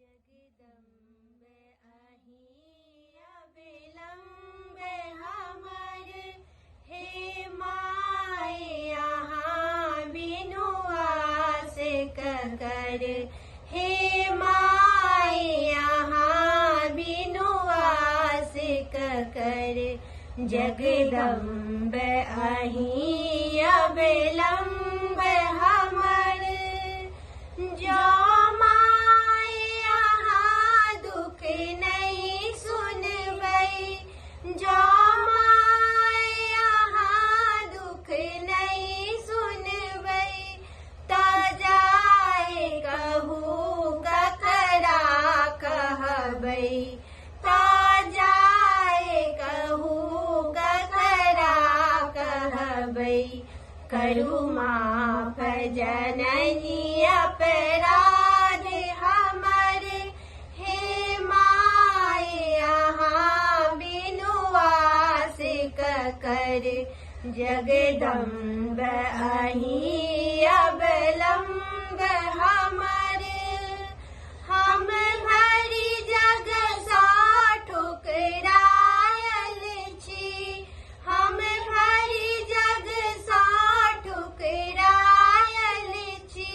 जगदम्बे अहिया विलम्बे हमर, hey my यहाँ बिनु आस कर, हे माय यहाँ बिनु आस कर। जगदम्बे अहिया विलम्बे हमर, जो माय यहाँ दुख नहीं सुनबै, जो माय यहाँ दुख नहीं सुनबै, तो जाए कहू ककरा कहबै, तो जाए कहू ककरा कहबै। करू माफ जननी अपराध हमर, हे माय यहाँ बिनु आस कर। जगदम्बे अहिया विलम्बे हमर, हम भरी जग सा ठुकरायल छी, हम भरी जग सा ठुकरायल छी।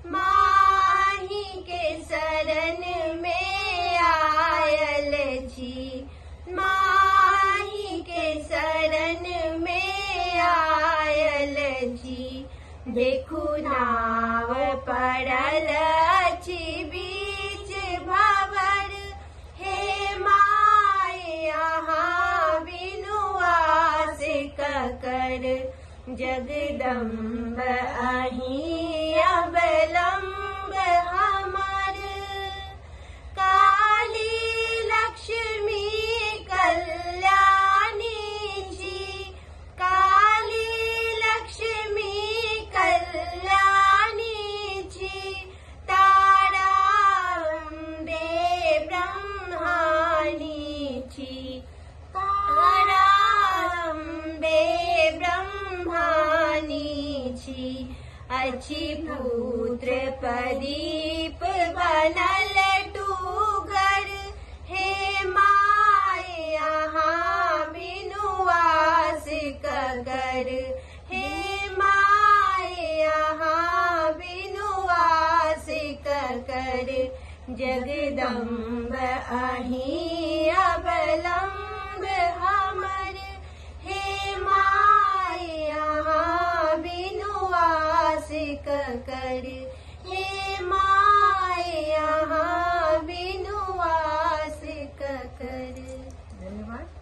माही के शरण में आयल छी, माही के शरण में आयल छी। देखू नाव पड़ल अछि बीच भंवर, हे माय यहाँ बिनु आस कर। जगदम्बे अहिया विलम्बे हमर, काली लक्ष्मी कल्याणी जी, काली लक्ष्मी कल्याणी जी। तारा अम्बे ब्रह्माणी जी, तारा अम्बे ब्रह्माणी छी। अछि पुत्र प्रदीप बनल टूगर, हे माय यहाँ बिनु आस कर, हे माय यहाँ बिनु आस कर। जगदम्बे अहिया विलम्बे हमर, हे माय यहाँ बिनु आस कर, हे माय यहाँ बिनु आस कर। धन्यवाद।